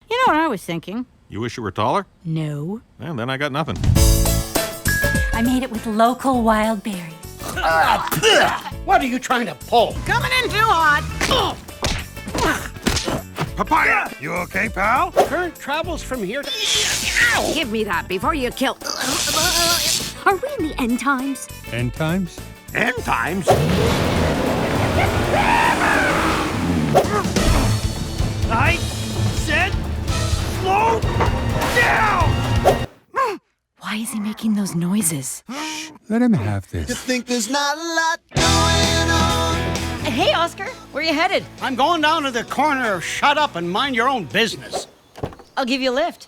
You know what I was thinking? You wish you were taller? No. Well, then I got nothing. I made it with local wild berries. What are you trying to pull? Coming in too hot. Papaya! You okay, pal? Current travels from here to... Ow! Give me that before you kill. Are we in the end times? End times? End times? I said slow down! Why is he making those noises? Let him have this. Think there's not a lot going on. Hey, Oscar, where you headed? I'm going down to the corner of shut up and mind your own business. I'll give you a lift.